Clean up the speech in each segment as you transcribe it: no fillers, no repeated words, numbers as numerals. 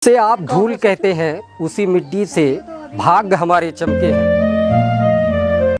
से आप धूल कहते हैं, उसी मिट्टी से भाग्य हमारे चमके हैं।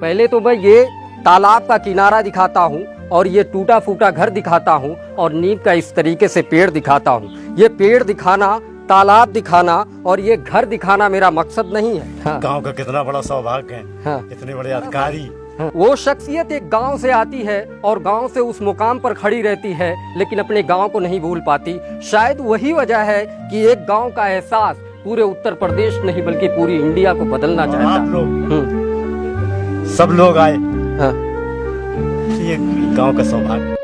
पहले तो मैं ये तालाब का किनारा दिखाता हूँ और ये टूटा फूटा घर दिखाता हूँ और नीम का इस तरीके से पेड़ दिखाता हूँ। ये पेड़ दिखाना, तालाब दिखाना और ये घर दिखाना मेरा मकसद नहीं है। हाँ। गांव का कितना बड़ा सौभाग्य है। हाँ। इतने बड़े अधिकारी। हाँ। वो शख्सियत एक गांव से आती है और गांव से उस मुकाम पर खड़ी रहती है, लेकिन अपने गांव को नहीं भूल पाती। शायद वही वजह है कि एक गांव का एहसास पूरे उत्तर प्रदेश नहीं बल्कि पूरी इंडिया को बदलना चाहता है। आप लोग सब लोग आए। हाँ। ये गांव का सौभाग्य।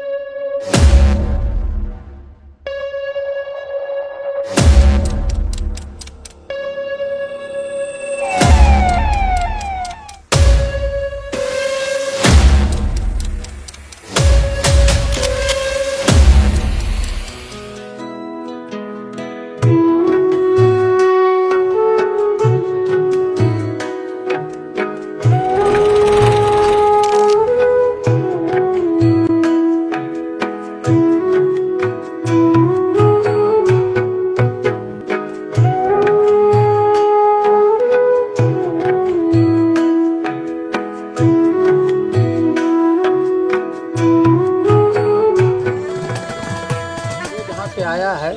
से आया है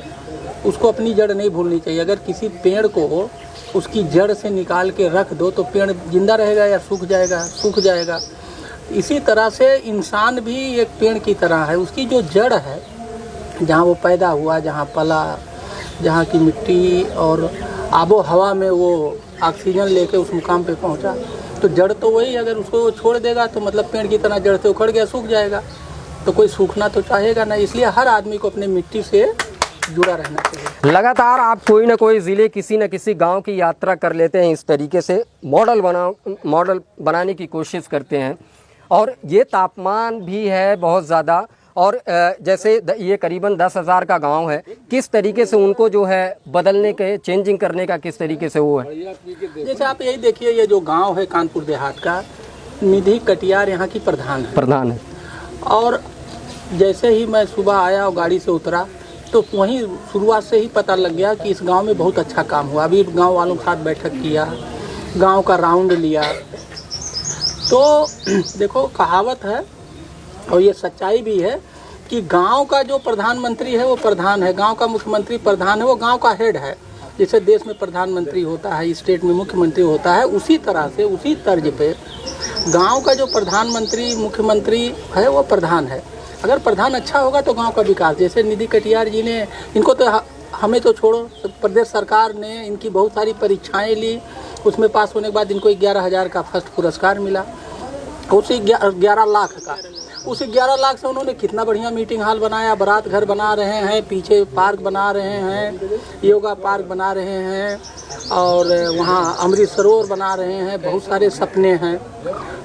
उसको अपनी जड़ नहीं भूलनी चाहिए। अगर किसी पेड़ को उसकी जड़ से निकाल के रख दो तो पेड़ जिंदा रहेगा या सूख जाएगा। इसी तरह से इंसान भी एक पेड़ की तरह है। उसकी जो जड़ है, जहाँ वो पैदा हुआ, जहाँ पला, जहाँ की मिट्टी और आबो हवा में वो ऑक्सीजन लेके उस मुकाम पे पहुँचा, तो जड़ तो वही। अगर उसको छोड़ देगा तो मतलब पेड़ की तरह जड़ से उखड़ गया, सूख जाएगा। तो कोई सूखना तो चाहेगा ना, इसलिए हर आदमी को अपने मिट्टी से जुड़ा रहना चाहिए। लगातार आप कोई ना कोई ज़िले, किसी न किसी गांव की यात्रा कर लेते हैं, इस तरीके से मॉडल बनाने की कोशिश करते हैं। और ये तापमान भी है बहुत ज़्यादा। और जैसे ये करीबन 10,000 का गांव है, किस तरीके से उनको जो है बदलने के, चेंजिंग करने का किस तरीके से वो है। जैसे आप यही देखिए, ये जो गाँव है कानपुर देहात का, निधि कटियार यहाँ की प्रधान है। और जैसे ही मैं सुबह आया और गाड़ी से उतरा तो वहीं शुरुआत से ही पता लग गया कि इस गांव में बहुत अच्छा काम हुआ। अभी गांव वालों के साथ बैठक किया, गांव का राउंड लिया। तो देखो, कहावत है और ये सच्चाई भी है कि गांव का जो प्रधानमंत्री है वो प्रधान है, गांव का मुख्यमंत्री प्रधान है, वो गांव का हेड है। जैसे देश में प्रधानमंत्री होता है, स्टेट में मुख्यमंत्री होता है, उसी तरह से, उसी तर्ज पे गांव का जो प्रधानमंत्री, मुख्यमंत्री है वो प्रधान है। अगर प्रधान अच्छा होगा तो गांव का विकास। जैसे निधि कटियार जी ने, इनको तो हमें तो छोड़ो, प्रदेश सरकार ने इनकी बहुत सारी परीक्षाएं ली, उसमें पास होने के बाद इनको 11,000 का फर्स्ट पुरस्कार मिला, उसी 11 लाख का। उस 11 लाख से उन्होंने कितना बढ़िया मीटिंग हॉल बनाया, बारात घर बना रहे हैं, पीछे पार्क बना रहे हैं, योगा पार्क बना रहे हैं और वहाँ अमृत सरोवर बना रहे हैं। बहुत सारे सपने हैं।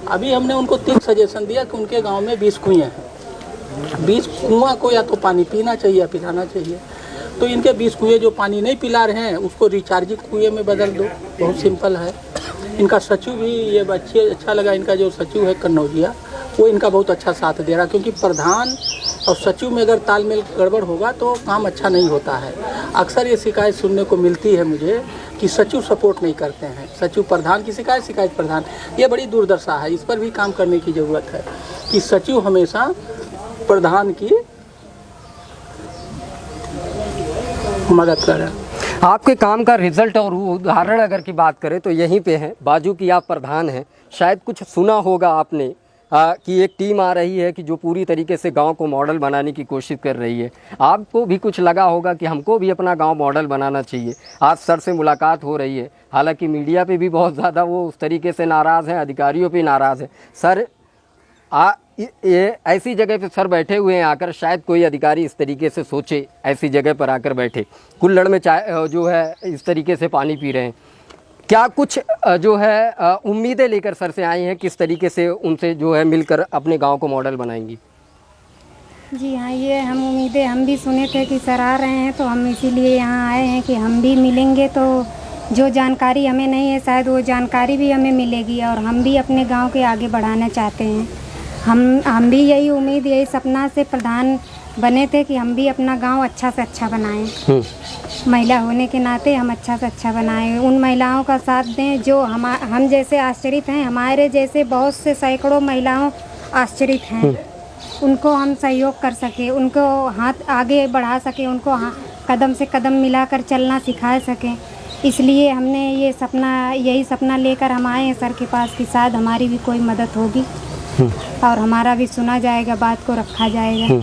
अभी हमने उनको 3 सजेशन दिया कि उनके गांव में 20 कुएँ हैं। 20 कुआं को या तो पानी पीना चाहिए या पिलाना चाहिए। तो इनके 20 कुएँ जो पानी नहीं पिला रहे हैं उसको रिचार्जिंग कुएँ में बदल दो, बहुत सिंपल है। इनका सचिव भी ये अच्छा लगा, इनका जो सचिव है कन्नौजिया, वो इनका बहुत अच्छा साथ दे रहा, क्योंकि प्रधान और सचिव में अगर तालमेल गड़बड़ होगा तो काम अच्छा नहीं होता है। अक्सर ये शिकायत सुनने को मिलती है मुझे कि सचिव सपोर्ट नहीं करते हैं, सचिव प्रधान की शिकायत प्रधान। ये बड़ी दुर्दशा है, इस पर भी काम करने की ज़रूरत है कि सचिव हमेशा प्रधान की मदद करें। आपके काम का रिजल्ट और उदाहरण अगर की बात करें तो यहीं पे है, बाजू की आप प्रधान हैं। शायद कुछ सुना होगा आपने कि एक टीम आ रही है कि जो पूरी तरीके से गांव को मॉडल बनाने की कोशिश कर रही है। आपको भी कुछ लगा होगा कि हमको भी अपना गांव मॉडल बनाना चाहिए। आज सर से मुलाकात हो रही है, हालांकि मीडिया पे भी बहुत ज़्यादा वो उस तरीके से नाराज़ हैं, अधिकारियों पे नाराज़ है। सर ये ऐसी जगह पे सर बैठे हुए हैं आकर, शायद कोई अधिकारी इस तरीके से सोचे, ऐसी जगह पर आकर बैठे, कुल्हड़ में चाय जो है इस तरीके से पानी पी रहे हैं। क्या कुछ जो है उम्मीदें लेकर सर से आई हैं, किस तरीके से उनसे जो है मिलकर अपने गांव को मॉडल बनाएंगी? जी हाँ, ये हम उम्मीदें हम भी सुने थे कि सर आ रहे हैं, तो हम इसीलिए यहाँ आए हैं कि हम भी मिलेंगे तो जो जानकारी हमें नहीं है शायद वो जानकारी भी हमें मिलेगी और हम भी अपने गांव के आगे बढ़ाना चाहते हैं। हम भी यही उम्मीद, यही सपना से प्रधान बने थे कि हम भी अपना गांव अच्छा से अच्छा बनाएं। महिला होने के नाते हम अच्छा से अच्छा बनाएं, उन महिलाओं का साथ दें जो हम जैसे आश्चर्य हैं, हमारे जैसे बहुत से सैकड़ों महिलाओं आश्चर्य हैं, उनको हम सहयोग कर सके, उनको हाथ आगे बढ़ा सके, उनको कदम से कदम मिलाकर चलना सिखा सकें। इसलिए हमने यही सपना लेकर हम आए हैं सर के पास कि शायद हमारी भी कोई मदद होगी और हमारा भी सुना जाएगा, बात को रखा जाएगा।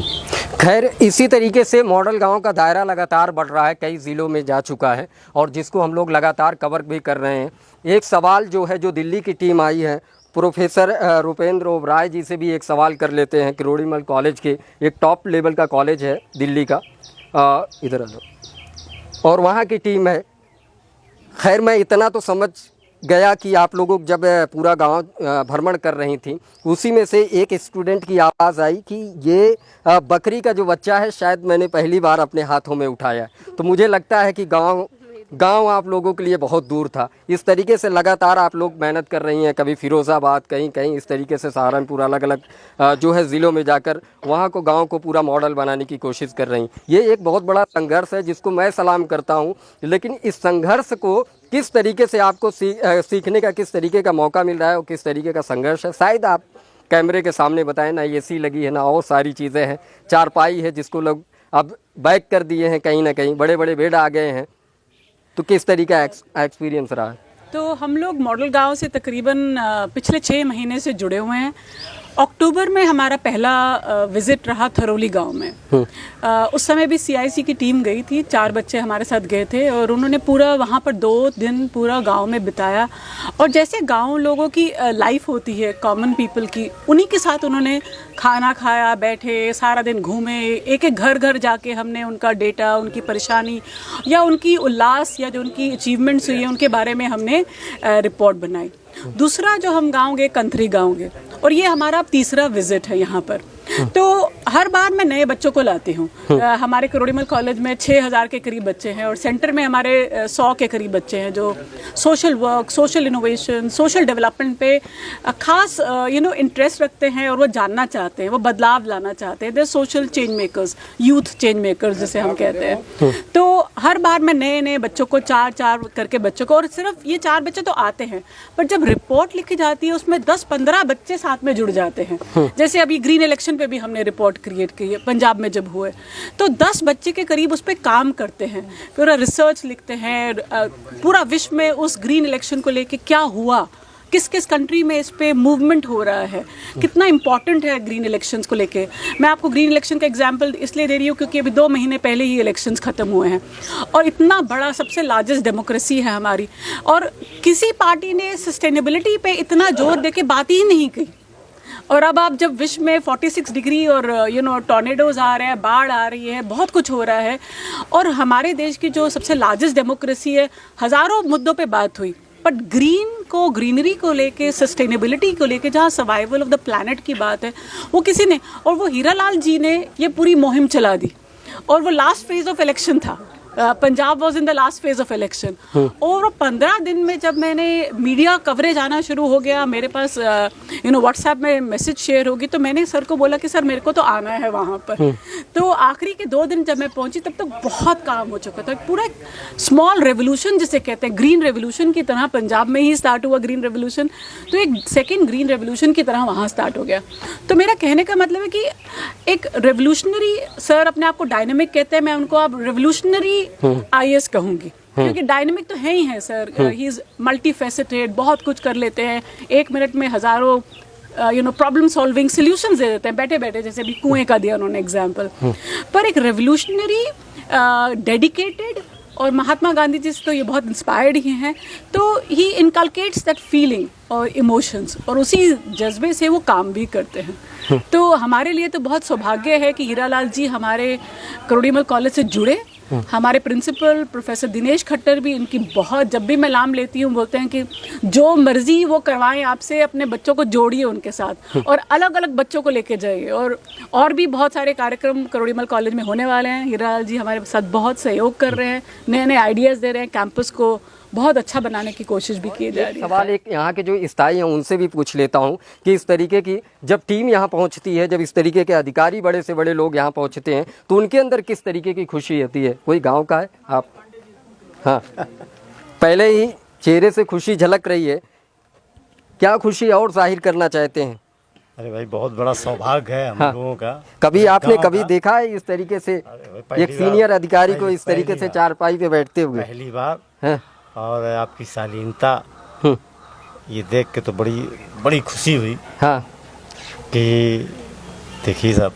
खैर, इसी तरीके से मॉडल गांव का दायरा लगातार बढ़ रहा है, कई ज़िलों में जा चुका है और जिसको हम लोग लगातार कवर भी कर रहे हैं। एक सवाल जो है, जो दिल्ली की टीम आई है, प्रोफेसर रुपेंद्र ओबराय जी से भी एक सवाल कर लेते हैं। किरोड़ीमल कॉलेज के एक टॉप लेवल का कॉलेज है दिल्ली का, इधर आ जाओ, और वहाँ की टीम है। खैर, मैं इतना तो समझ गया कि आप लोगों जब पूरा गांव भ्रमण कर रही थी, उसी में से एक स्टूडेंट की आवाज़ आई कि ये बकरी का जो बच्चा है शायद मैंने पहली बार अपने हाथों में उठाया। तो मुझे लगता है कि गांव आप लोगों के लिए बहुत दूर था। इस तरीके से लगातार आप लोग मेहनत कर रही हैं, कभी फिरोज़ाबाद, कहीं इस तरीके से सहारनपुर, अलग अलग जो है ज़िलों में जाकर वहाँ को गांव को पूरा मॉडल बनाने की कोशिश कर रही हैं। ये एक बहुत बड़ा संघर्ष है जिसको मैं सलाम करता हूँ, लेकिन इस संघर्ष को किस तरीके से आपको सीखने का किस तरीके का मौका मिल रहा है और किस तरीके का संघर्ष है, शायद आप कैमरे के सामने बताएं ना। एसी लगी है ना, और सारी चीज़ें हैं, चारपाई है जिसको लोग अब बैक कर दिए हैं, कहीं ना कहीं बड़े बड़े बेड आ गए हैं। तो किस तरीके का एक्सपीरियंस रहा है? तो हम लोग मॉडल गांव से तकरीबन पिछले 6 महीने से जुड़े हुए हैं। अक्टूबर में हमारा पहला विज़िट रहा थरोली गांव में। उस समय भी CIC की टीम गई थी, 4 बच्चे हमारे साथ गए थे और उन्होंने पूरा वहाँ पर 2 दिन पूरा गांव में बिताया। और जैसे गांव लोगों की लाइफ होती है, कॉमन पीपल की, उन्हीं के साथ उन्होंने खाना खाया, बैठे, सारा दिन घूमे, एक एक घर घर जाके हमने उनका डेटा, उनकी परेशानी या उनकी उल्लास या जो उनकी अचीवमेंट्स हुई है उनके बारे में हमने रिपोर्ट बनाई। दूसरा जो हम गाँव गए, कंथरी गाँव गए, और ये हमारा 3रा विजिट है यहाँ पर। तो हर बार मैं नए बच्चों को लाती हूँ। हमारे किरोड़ीमल कॉलेज में 6000 के करीब बच्चे हैं और सेंटर में हमारे 100 के करीब बच्चे हैं जो social work, social innovation, social development पे खास इंटरेस्ट रखते हैं और वो जानना चाहते हैं, वो बदलाव लाना चाहते हैं। The social change makers, youth change makers जिसे हम कहते हैं। तो हर बार मैं नए नए बच्चों को 4-4 करके बच्चों को, और सिर्फ ये 4 बच्चे तो आते हैं, पर जब रिपोर्ट लिखी जाती है उसमें 10-15 बच्चे साथ में जुड़ जाते हैं। जैसे अभी ग्रीन इलेक्शन पे भी हमने रिपोर्ट क्रिएट की है, पंजाब में जब हुए, तो 10 बच्चे के करीब उस पर काम करते हैं, पूरा रिसर्च लिखते हैं, पूरा विश्व में उस ग्रीन इलेक्शन को लेके क्या हुआ, किस किस कंट्री में इस पे मूवमेंट हो रहा है, कितना इंपॉर्टेंट है ग्रीन इलेक्शंस को लेके। मैं आपको ग्रीन इलेक्शन का एग्जांपल इसलिए दे रही हूँ क्योंकि अभी 2 महीने पहले ही इलेक्शंस खत्म हुए हैं और इतना बड़ा, सबसे लार्जेस्ट डेमोक्रेसी है हमारी, और किसी पार्टी ने सस्टेनेबिलिटी पे इतना जोर दे के बात ही नहीं की। और अब आप जब विश्व में 46 डिग्री और टॉर्नेडोज आ रहे हैं, बाढ़ आ रही है, बहुत कुछ हो रहा है, और हमारे देश की जो सबसे लार्जेस्ट डेमोक्रेसी है, हज़ारों मुद्दों पे बात हुई, बट ग्रीनरी को लेके, सस्टेनेबिलिटी को लेके, जहाँ सर्वाइवल ऑफ द प्लैनेट की बात है, वो किसी ने, और वो हीरालाल जी ने ये पूरी मुहिम चला दी। और वो लास्ट फेज ऑफ इलेक्शन था, Punjab was in the last phase of election, और 15 दिन में जब मैंने मीडिया कवरेज आना शुरू हो गया, मेरे पास व्हाट्सएप में मैसेज शेयर होगी, तो मैंने सर को बोला कि सर मेरे को तो आना है वहाँ पर। तो आखिरी के 2 दिन जब मैं पहुँची तब तो बहुत काम हो चुका था, पूरा एक स्मॉल रेवोल्यूशन जिसे कहते हैं, ग्रीन रेवोल्यूशन की तरह पंजाब में ही स्टार्ट हुआ ग्रीन रेवोल्यूशन, तो एक सेकेंड ग्रीन रेवोल्यूशन की तरह वहाँ स्टार्ट हो गया। तो मेरा कहने का मतलब है कि एक रेवोल्यूशनरी, सर अपने आप को डायनेमिक कहते हैं, मैं उनको अब रेवोल्यूशनरी IAS कहूंगी, क्योंकि डायनेमिक तो है ही है सर, ही इज मल्टीफेसेटेड, बहुत कुछ कर लेते हैं, 1 मिनट में हजारों प्रॉब्लम सॉल्विंग सॉल्यूशंस दे देते हैं बैठे बैठे, जैसे अभी कुएं का दिया उन्होंने एग्जांपल। पर एक रेवोल्यूशनरी, डेडिकेटेड, और महात्मा गांधी जी से तो ये बहुत इंस्पायर्ड ही हैं, तो ही इनकलकेट्स दैट फीलिंग और इमोशंस, और उसी जज्बे से वो काम भी करते हैं। तो हमारे लिए तो बहुत सौभाग्य है कि हीरालाल जी हमारे किरोड़ीमल कॉलेज से जुड़े। हमारे प्रिंसिपल प्रोफेसर दिनेश खट्टर भी इनकी बहुत, जब भी मैं नाम लेती हूँ बोलते हैं कि जो मर्जी वो करवाएं आपसे, अपने बच्चों को जोड़िए उनके साथ और अलग अलग बच्चों को लेके जाइए। और भी बहुत सारे कार्यक्रम किरोड़ीमल कॉलेज में होने वाले हैं। हीरालाल जी हमारे साथ बहुत सहयोग कर रहे हैं, नए नए आइडियाज़ दे रहे हैं, कैंपस को बहुत अच्छा बनाने की कोशिश भी की जा रही है। सवाल एक यहाँ के जो स्थायी हैं उनसे भी पूछ लेता हूँ कि इस तरीके की जब टीम यहाँ पहुँचती है, जब इस तरीके के अधिकारी बड़े से बड़े लोग यहाँ पहुँचते हैं, तो उनके अंदर किस तरीके की खुशी होती है? कोई गांव का है आप? हाँ, पहले ही चेहरे से खुशी झलक रही है। क्या खुशी और जाहिर करना चाहते हैं? अरे भाई बहुत बड़ा सौभाग्य है हम लोगों का। कभी आपने गाँव कभी का। देखा है इस तरीके से पहली एक सीनियर बार- अधिकारी को इस पहली तरीके से बार। चारपाई पे बैठते हुए? पहली बार। हाँ, और आपकी शालीनता हम्म, ये देख के तो बड़ी बड़ी खुशी हुई हाँ, कि देखिए साहब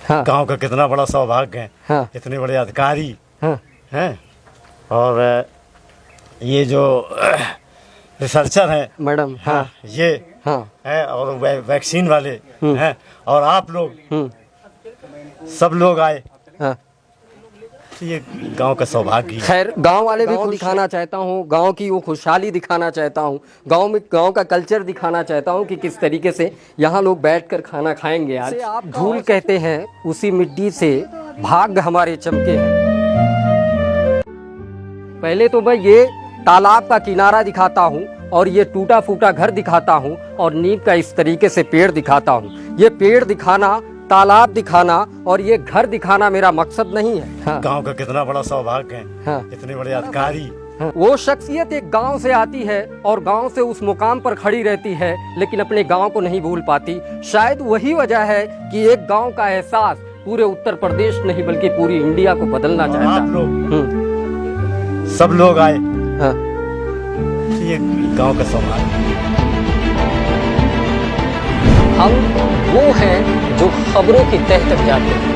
हाँ, गांव का कितना बड़ा सौभाग्य है। हाँ, इतने बड़े अधिकारी हाँ, हैं। और ये जो रिसर्चर हैं मैडम, हाँ, ये हाँ, हैं, और वैक्सीन वाले हैं, और आप लोग सब लोग आए। हाँ। ये गांव का सौभाग्य है। खैर, गांव वाले भी दिखाना चाहता हूँ, गांव की वो खुशहाली दिखाना चाहता हूँ, गांव का कल्चर दिखाना चाहता हूँ कि किस तरीके से यहाँ लोग बैठकर खाना खाएंगे। आज आप धूल कहते हैं, उसी मिट्टी से भाग्य हमारे चमके हैं। पहले तो मैं ये तालाब का किनारा दिखाता हूँ और ये टूटा फूटा घर दिखाता हूँ और नीम का इस तरीके से पेड़ दिखाता हूँ। ये पेड़ दिखाना, तालाब दिखाना और ये घर दिखाना मेरा मकसद नहीं है। हाँ, गांव का कितना बड़ा सौभाग्य है। हाँ, इतने बड़े अधिकारी। हाँ। वो शख्सियत एक गांव से आती है और गांव से उस मुकाम पर खड़ी रहती है, लेकिन अपने गांव को नहीं भूल पाती। शायद वही वजह है कि एक गांव का एहसास पूरे उत्तर प्रदेश नहीं बल्कि पूरी इंडिया को बदलना चाहता आप है। लोग सब लोग आए। हाँ, ये गांव का सौभाग्य। हम वो हैं जो खबरों की तह तक जाते हैं।